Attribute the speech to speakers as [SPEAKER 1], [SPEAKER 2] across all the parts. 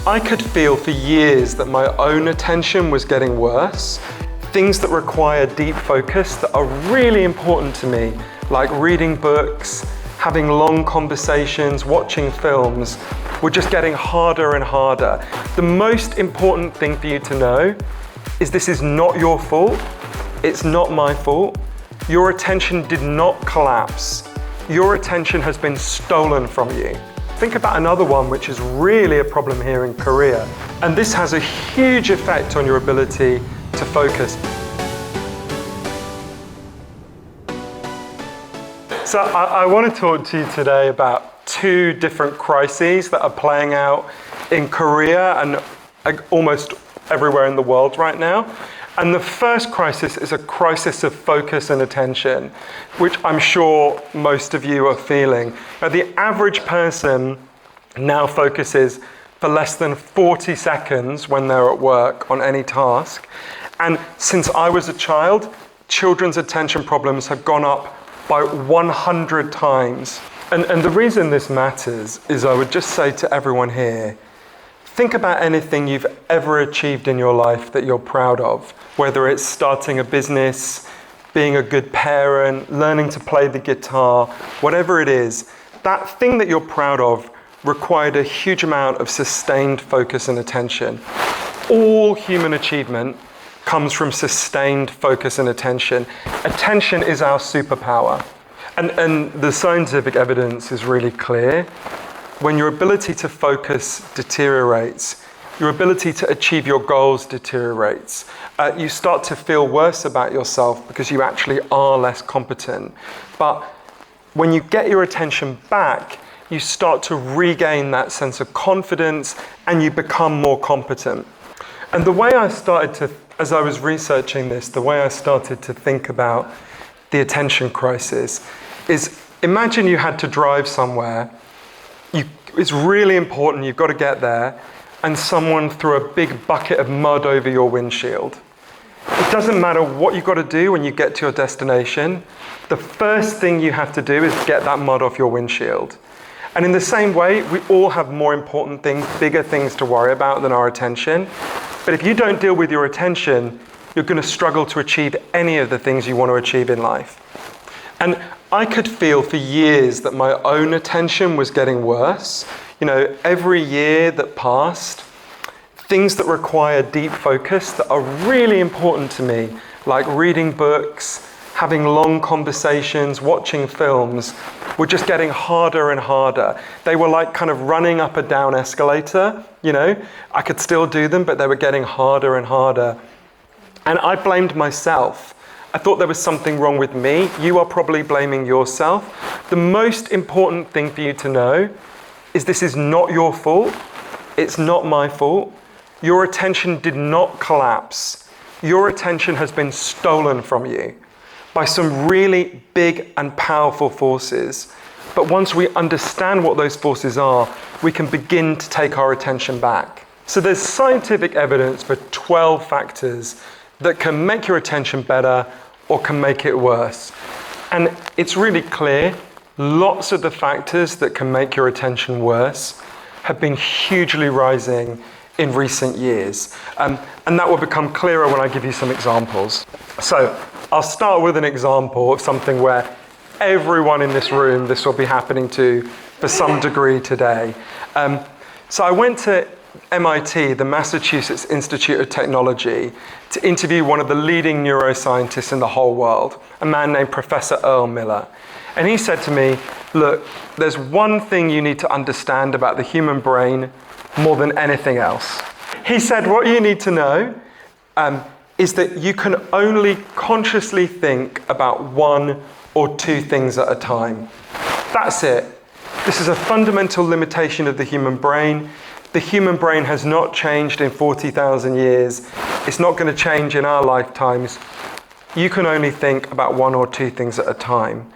[SPEAKER 1] I could feel for years that my own attention was getting worse. Things that require deep focus that are really important to me, like reading books, having long conversations, watching films, were just getting harder and harder. The most important thing for you to know is this is not your fault. It's not my fault. Your attention did not collapse. Your attention has been stolen from you. Think about another one which is really a problem here in Korea. And this has a huge effect on your ability to focus. So I want to talk to you today about two different crises that are playing out in Korea and almost everywhere in the world right now. And the first crisis is a crisis of focus and attention, which I'm sure most of you are feeling. Now, the average person now focuses for less than 40 seconds when they're at work on any task. And since I was a child, children's attention problems have gone up by 100 times. And the reason this matters is I would just say to everyone here, think about anything you've ever achieved in your life that you're proud of, whether it's starting a business, being a good parent, learning to play the guitar, whatever it is, that thing that you're proud of required a huge amount of sustained focus and attention. All human achievement comes from sustained focus and attention. Attention is our superpower. And the scientific evidence is really clear. When your ability to focus deteriorates, your ability to achieve your goals deteriorates. You start to feel worse about yourself because you actually are less competent. But when you get your attention back, you start to regain that sense of confidence and you become more competent. And the way I started to, as I was researching this, the way I started to think about the attention crisis is imagine you had to drive somewhere. It's really important, you've got to get there, and someone threw a big bucket of mud over your windshield. It doesn't matter what you've got to do when you get to your destination. The first thing you have to do is get that mud off your windshield. And in the same way, we all have more important things, bigger things to worry about than our attention. But if you don't deal with your attention, you're going to struggle to achieve any of the things you want to achieve in life. And I could feel for years that my own attention was getting worse. You know, every year that passed, things that require deep focus that are really important to me, like reading books, having long conversations, watching films, were just getting harder and harder. They were like kind of running up a down escalator, you know. I could still do them, but they were getting harder and harder. And I blamed myself. I thought there was something wrong with me. You are probably blaming yourself. The most important thing for you to know is this is not your fault. It's not my fault. Your attention did not collapse. Your attention has been stolen from you by some really big and powerful forces. But once we understand what those forces are, we can begin to take our attention back. So there's scientific evidence for 12 factors that can make your attention better or can make it worse. And it's really clear, lots of the factors that can make your attention worse have been hugely rising in recent years. And that will become clearer when I give you some examples. So I'll start with an example of something where everyone in this room, this will be happening to for some degree today. So I went to MIT, the Massachusetts Institute of Technology, to interview one of the leading neuroscientists in the whole world, a man named Professor Earl Miller. And he said to me, look, there's one thing you need to understand about the human brain more than anything else. He said, what you need to know is that you can only consciously think about one or two things at a time. That's it. This is a fundamental limitation of the human brain. The human brain has not changed in 40,000 years. It's not going to change in our lifetimes. You can only think about one or two things at a time.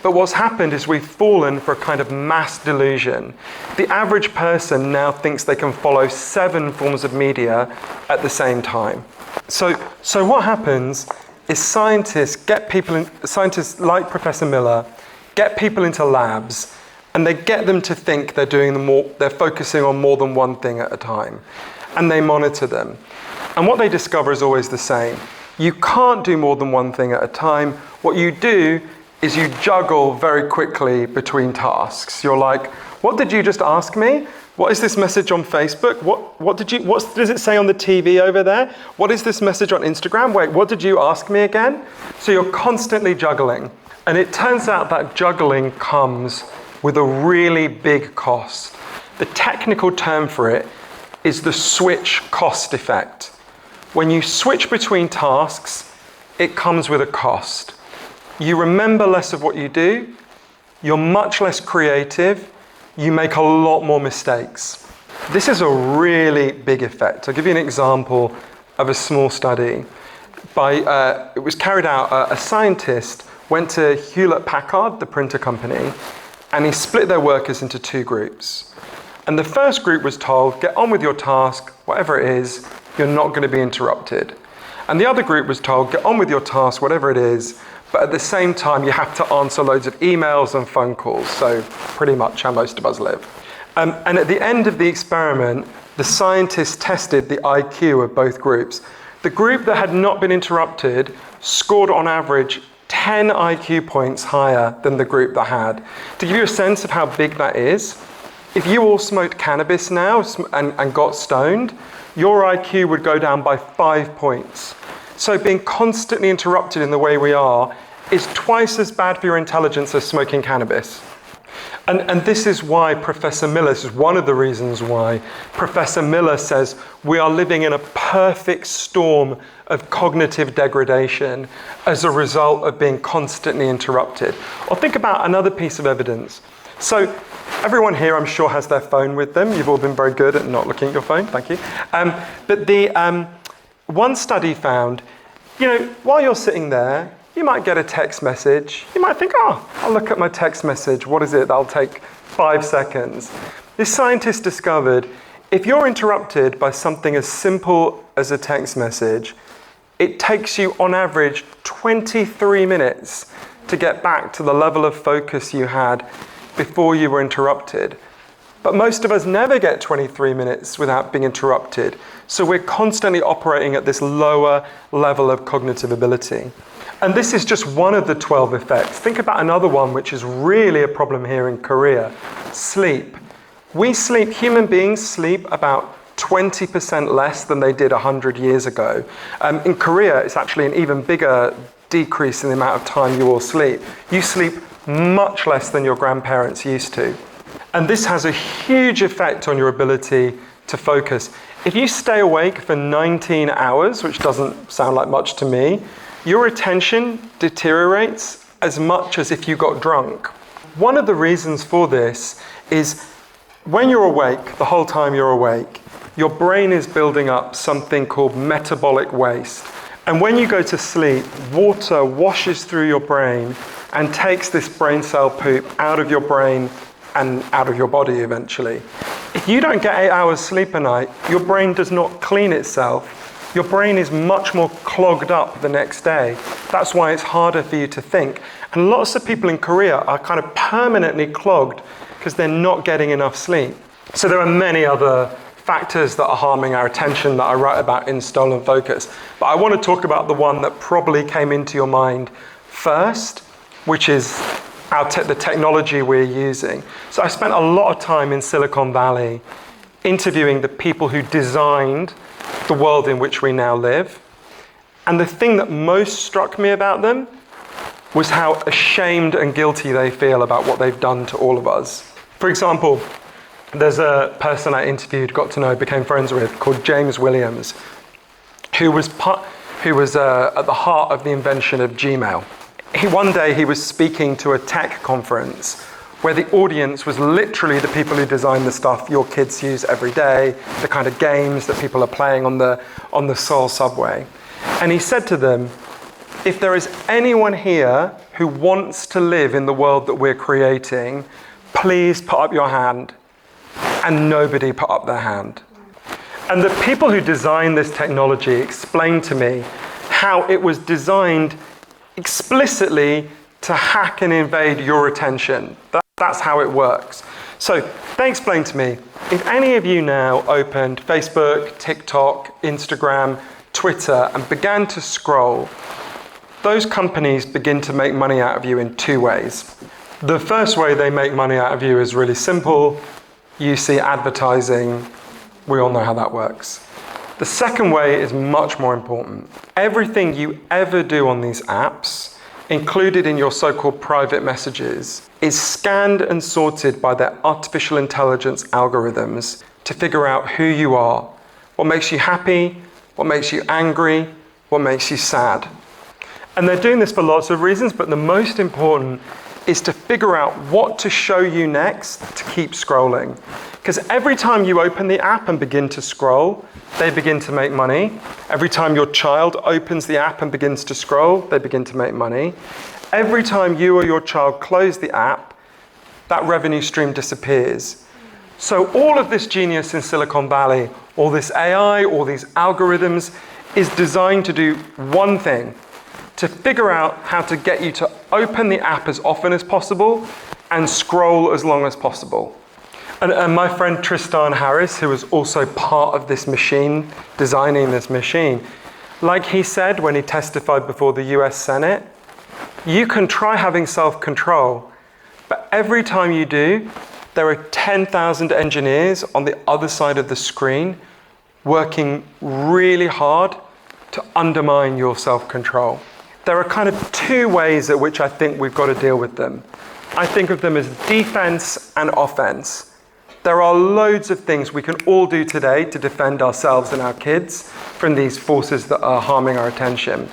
[SPEAKER 1] But what's happened is we've fallen for a kind of mass delusion. The average person now thinks they can follow 7 forms of media at the same time. So what happens is scientists like Professor Miller, get people into labs and they get them to think they're focusing on more than one thing at a time. And they monitor them. And what they discover is always the same. You can't do more than one thing at a time. What you do is you juggle very quickly between tasks. You're like, what did you just ask me? What is this message on Facebook? What does it say on the TV over there? What is this message on Instagram? Wait, what did you ask me again? So you're constantly juggling. And it turns out that juggling comes with a really big cost. The technical term for it is the switch cost effect. When you switch between tasks, it comes with a cost. You remember less of what you do, you're much less creative, you make a lot more mistakes. This is a really big effect. I'll give you an example of a small study. It was carried out, a scientist went to Hewlett-Packard, the printer company, and he split their workers into two groups. And the first group was told, get on with your task, whatever it is, you're not going to be interrupted. And the other group was told, get on with your task, whatever it is, but at the same time, you have to answer loads of emails and phone calls. So pretty much how most of us live. And at the end of the experiment, the scientists tested the IQ of both groups. The group that had not been interrupted scored on average 10 IQ points higher than the group that had. To give you a sense of how big that is, if you all smoked cannabis now and got stoned, your IQ would go down by 5 points. So being constantly interrupted in the way we are is twice as bad for your intelligence as smoking cannabis. And this is why Professor Miller, this is one of the reasons why Professor Miller says we are living in a perfect storm of cognitive degradation as a result of being constantly interrupted. Or think about another piece of evidence. So everyone here, I'm sure, has their phone with them. You've all been very good at not looking at your phone, thank you. But the one study found, while you're sitting there, you might get a text message. You might think, I'll look at my text message. What is it? That'll take 5 seconds. This scientist discovered if you're interrupted by something as simple as a text message, it takes you on average 23 minutes to get back to the level of focus you had before you were interrupted. But most of us never get 23 minutes without being interrupted. So we're constantly operating at this lower level of cognitive ability. And this is just one of the 12 effects. Think about another one, which is really a problem here in Korea: sleep. Human beings sleep about 20% less than they did 100 years ago. In Korea, it's actually an even bigger decrease in the amount of time you all sleep. You sleep much less than your grandparents used to. And this has a huge effect on your ability to focus. If you stay awake for 19 hours, which doesn't sound like much to me, your attention deteriorates as much as if you got drunk. One of the reasons for this is when you're awake, the whole time you're awake, your brain is building up something called metabolic waste. And when you go to sleep, water washes through your brain and takes this brain cell poop out of your brain and out of your body eventually. If you don't get 8 hours sleep a night, your brain does not clean itself. Your brain is much more clogged up the next day. That's why it's harder for you to think. And lots of people in Korea are kind of permanently clogged because they're not getting enough sleep. So there are many other factors that are harming our attention that I write about in Stolen Focus. But I want to talk about the one that probably came into your mind first, which is the technology we're using. So I spent a lot of time in Silicon Valley interviewing the people who designed the world in which we now live. And the thing that most struck me about them was how ashamed and guilty they feel about what they've done to all of us. For example, there's a person I interviewed, got to know, became friends with, called James Williams, who was at the heart of the invention of Gmail. One day he was speaking to a tech conference where the audience was literally the people who design the stuff your kids use every day, the kind of games that people are playing on the Seoul subway. And he said to them, if there is anyone here who wants to live in the world that we're creating, please put up your hand. And nobody put up their hand. And the people who designed this technology explained to me how it was designed explicitly to hack and invade your attention. That's how it works. So they explained to me, if any of you now opened Facebook, TikTok, Instagram, Twitter, and began to scroll, those companies begin to make money out of you in two ways. The first way they make money out of you is really simple. You see advertising. We all know how that works. The second way is much more important. Everything you ever do on these apps, included in your so-called private messages, is scanned and sorted by their artificial intelligence algorithms to figure out who you are, what makes you happy, what makes you angry, what makes you sad. And they're doing this for lots of reasons, but the most important is to figure out what to show you next to keep scrolling. Because every time you open the app and begin to scroll, they begin to make money. Every time your child opens the app and begins to scroll, they begin to make money. Every time you or your child close the app, that revenue stream disappears. So all of this genius in Silicon Valley, all this AI, all these algorithms, is designed to do one thing: to figure out how to get you to open the app as often as possible and scroll as long as possible. And my friend Tristan Harris, who was also part of this machine, designing this machine, like he said when he testified before the US Senate, you can try having self-control, but every time you do, there are 10,000 engineers on the other side of the screen working really hard to undermine your self-control. There are kind of two ways at which I think we've got to deal with them. I think of them as defense and offense. There are loads of things we can all do today to defend ourselves and our kids from these forces that are harming our attention.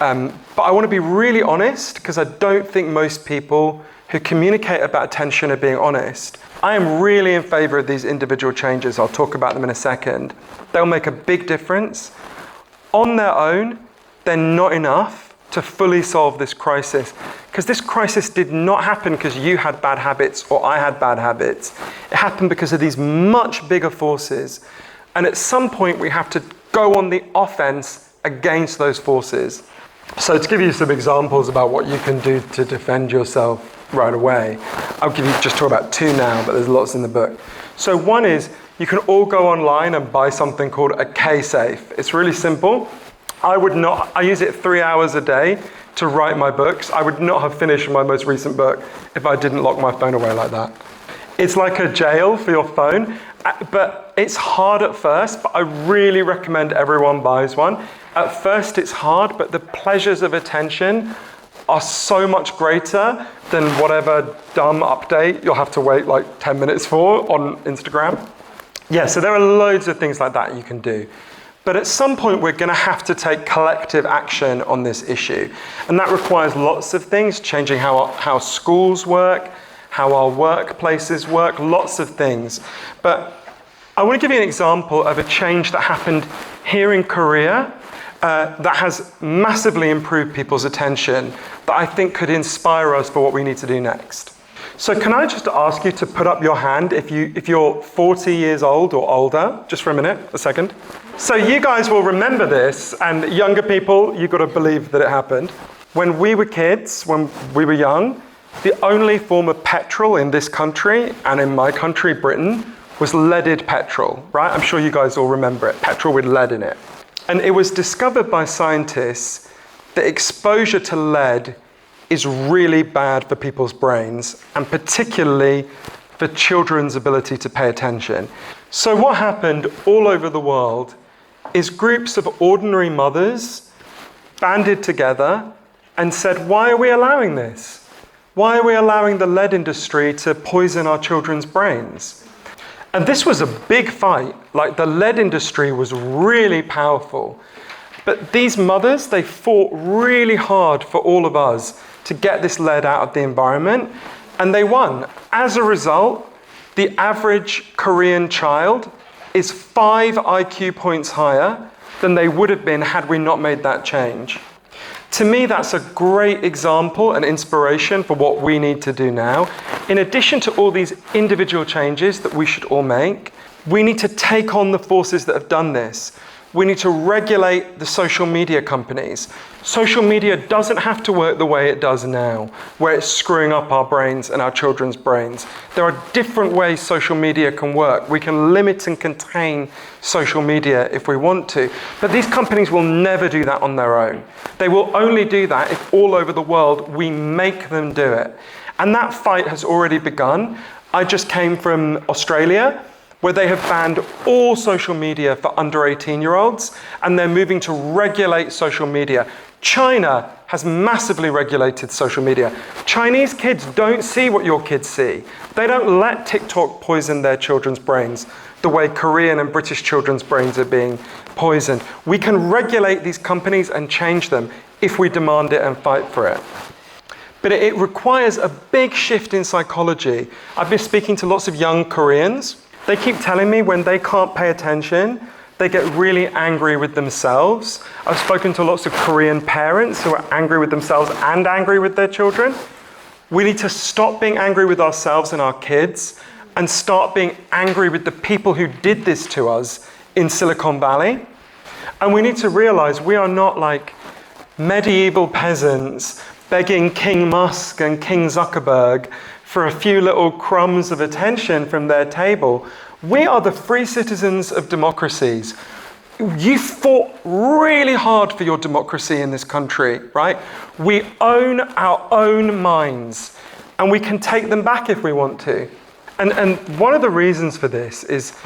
[SPEAKER 1] But I want to be really honest, because I don't think most people who communicate about attention are being honest. I am really in favor of these individual changes. I'll talk about them in a second. They'll make a big difference. On their own, they're not enough to fully solve this crisis, because this crisis did not happen because you had bad habits or I had bad habits. It happened because of these much bigger forces. And at some point we have to go on the offense against those forces. So to give you some examples about what you can do to defend yourself right away, I'll give you just talk about two now, but there's lots in the book. So one is, you can all go online and buy something called a K-Safe. It's really simple. I use it 3 hours a day to write my books. I would not have finished my most recent book if I didn't lock my phone away like that. It's like a jail for your phone, but it's hard at first, but I really recommend everyone buys one. At first it's hard, but the pleasures of attention are so much greater than whatever dumb update you'll have to wait like 10 minutes for on Instagram. Yeah, so there are loads of things like that you can do. But at some point, we're going to have to take collective action on this issue. And that requires lots of things, changing how schools work, how our workplaces work, lots of things. But I want to give you an example of a change that happened here in Korea that has massively improved people's attention, that I think could inspire us for what we need to do next. So can I just ask you to put up your hand if you're 40 years old or older, just for a second. So you guys will remember this, and younger people, you've got to believe that it happened. When we were kids, when we were young, the only form of petrol in this country, and in my country, Britain, was leaded petrol, right? I'm sure you guys all remember it, petrol with lead in it. And it was discovered by scientists that exposure to lead is really bad for people's brains, and particularly for children's ability to pay attention. So what happened all over the world is groups of ordinary mothers banded together and said, why are we allowing this? Why are we allowing the lead industry to poison our children's brains? And this was a big fight. Like, the lead industry was really powerful. But these mothers, they fought really hard for all of us to get this lead out of the environment, and they won. As a result, the average Korean child is 5 IQ points higher than they would have been had we not made that change. To me, that's a great example and inspiration for what we need to do now. In addition to all these individual changes that we should all make, we need to take on the forces that have done this. we need to regulate the social media companies. Social media doesn't have to work the way it does now, where it's screwing up our brains and our children's brains. There are different ways social media can work. We can limit and contain social media if we want to, but these companies will never do that on their own. They will only do that if all over the world we make them do it. And that fight has already begun. I just came from Australia, where they have banned all social media for under 18-year-olds, and they're moving to regulate social media. China has massively regulated social media. Chinese kids don't see what your kids see. They don't let TikTok poison their children's brains the way Korean and British children's brains are being poisoned. We can regulate these companies and change them if we demand it and fight for it. But it requires a big shift in psychology. I've been speaking to lots of young Koreans. They keep telling me when they can't pay attention, they get really angry with themselves. I've spoken to lots of Korean parents who are angry with themselves and angry with their children. We need to stop being angry with ourselves and our kids and start being angry with the people who did this to us in Silicon Valley. And we need to realize we are not like medieval peasants begging King Musk and King Zuckerberg for a few little crumbs of attention from their table. We are the free citizens of democracies. You fought really hard for your democracy in this country, right? We own our own minds, and we can take them back if we want to. And one of the reasons for this is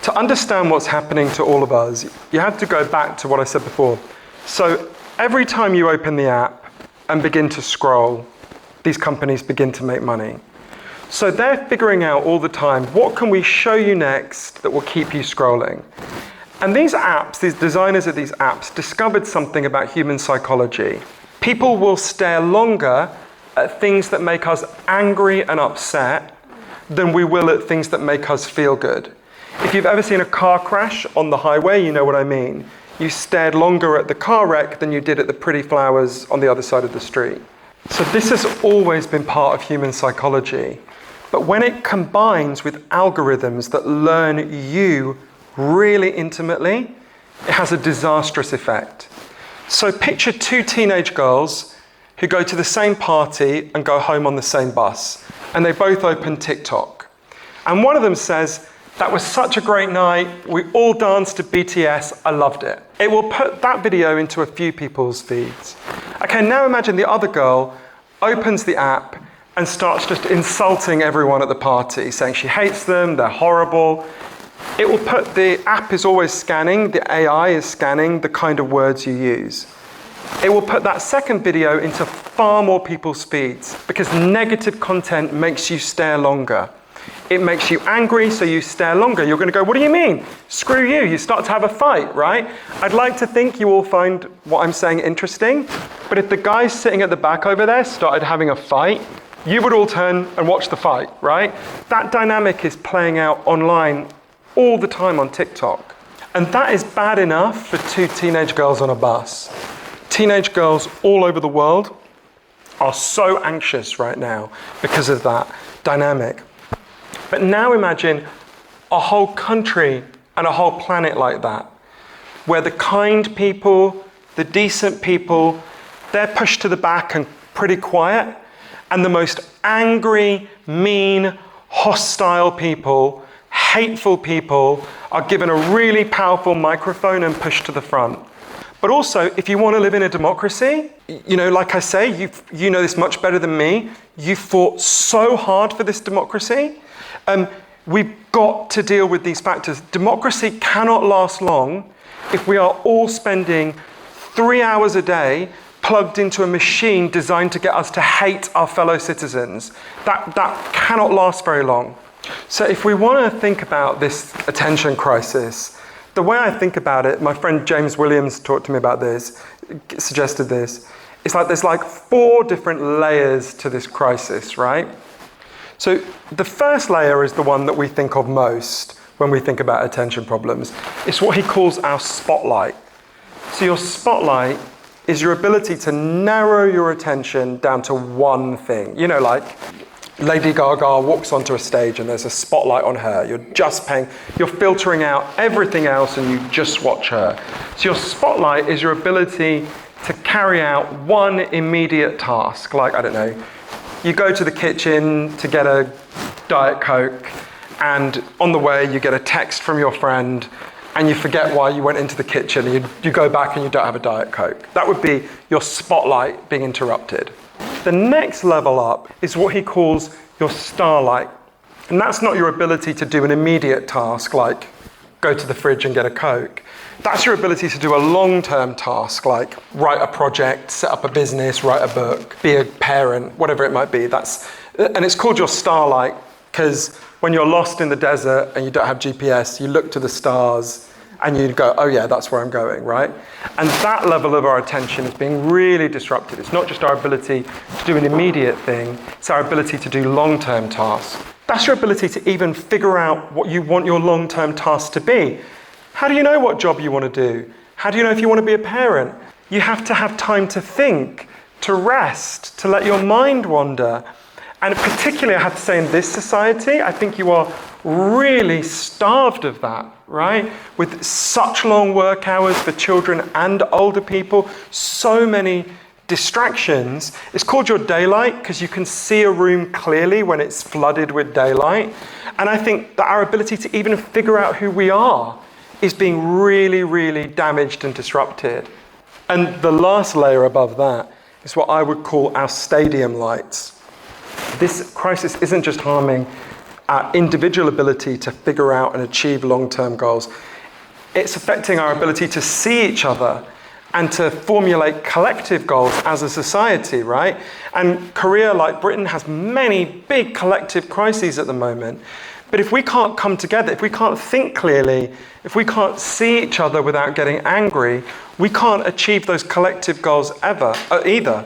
[SPEAKER 1] to understand what's happening to all of us, you have to go back to what I said before. So every time you open the app and begin to scroll, these companies begin to make money. So they're figuring out all the time, what can we show you next that will keep you scrolling? And these apps, these designers of these apps, discovered something about human psychology. People will stare longer at things that make us angry and upset than we will at things that make us feel good. If you've ever seen a car crash on the highway, you know what I mean. You stared longer at the car wreck than you did at the pretty flowers on the other side of the street. So this has always been part of human psychology. But when it combines with algorithms that learn you really intimately, it has a disastrous effect. So picture two teenage girls who go to the same party and go home on the same bus, and they both open TikTok. And one of them says, "That was such a great night, we all danced to BTS, I loved it." It will put that video into a few people's feeds. Okay, now imagine the other girl opens the app and starts just insulting everyone at the party, saying she hates them, they're horrible. It will put, the app is always scanning, the AI is scanning the kind of words you use. It will put that second video into far more people's feeds because negative content makes you stare longer. It makes you angry, so you stare longer. You're going to go, "What do you mean? Screw you." You start to have a fight, right? I'd like to think you all find what I'm saying interesting, but if the guys sitting at the back over there started having a fight, you would all turn and watch the fight, right? That dynamic is playing out online all the time on TikTok. And that is bad enough for two teenage girls on a bus. Teenage girls all over the world are so anxious right now because of that dynamic. But now imagine a whole country and a whole planet like that, where the kind people, the decent people, they're pushed to the back and pretty quiet, and the most angry, mean, hostile people, hateful people are given a really powerful microphone and pushed to the front. But also, if you want to live in a democracy, you know, like I say, you know this much better than me, you fought so hard for this democracy. We've got to deal with these factors. Democracy cannot last long if we are all spending 3 hours a day plugged into a machine designed to get us to hate our fellow citizens. That cannot last very long. So if we want to think about this attention crisis, the way I think about it, my friend James Williams talked to me about this, suggested this. It's like there's like 4 different layers to this crisis, right? So the first layer is the one that we think of most when we think about attention problems. It's what he calls our spotlight. So your spotlight is your ability to narrow your attention down to one thing. You know, like Lady Gaga walks onto a stage and there's a spotlight on her. You're filtering out everything else and you just watch her. So your spotlight is your ability to carry out one immediate task. Like, I don't know, you go to the kitchen to get a Diet Coke, and on the way you get a text from your friend and you forget why you went into the kitchen, and you go back and you don't have a Diet Coke. That would be your spotlight being interrupted. The next level up is what he calls your starlight. And that's not your ability to do an immediate task like go to the fridge and get a Coke. That's your ability to do a long-term task like write a project, set up a business, write a book, be a parent, whatever it might be. And it's called your starlight because when you're lost in the desert and you don't have GPS, you look to the stars and you go, oh yeah, that's where I'm going, right? And that level of our attention is being really disrupted. It's not just our ability to do an immediate thing, it's our ability to do long-term tasks. That's your ability to even figure out what you want your long-term task to be. How do you know what job you want to do? How do you know if you want to be a parent? You have to have time to think, to rest, to let your mind wander. And particularly, I have to say, in this society, I think you are really starved of that, right? With such long work hours for children and older people, so many distractions. It's called your daylight because you can see a room clearly when it's flooded with daylight. And I think that our ability to even figure out who we are is being really, really damaged and disrupted. And the last layer above that is what I would call our stadium lights. This crisis isn't just harming our individual ability to figure out and achieve long-term goals. It's affecting our ability to see each other and to formulate collective goals as a society, right? And Korea, like Britain, has many big collective crises at the moment. But if we can't come together, if we can't think clearly, if we can't see each other without getting angry, we can't achieve those collective goals either.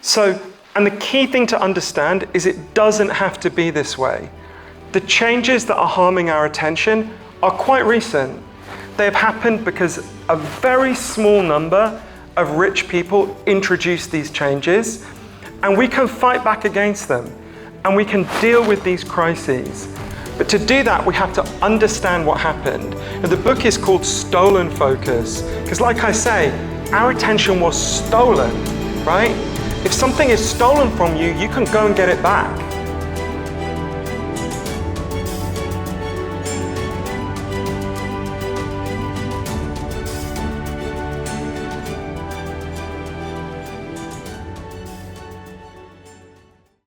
[SPEAKER 1] So, and the key thing to understand is it doesn't have to be this way. The changes that are harming our attention are quite recent. They have happened because a very small number of rich people introduced these changes, and we can fight back against them, and we can deal with these crises. But to do that, we have to understand what happened. And the book is called Stolen Focus, because like I say, our attention was stolen, right? If something is stolen from you, you can go and get it back.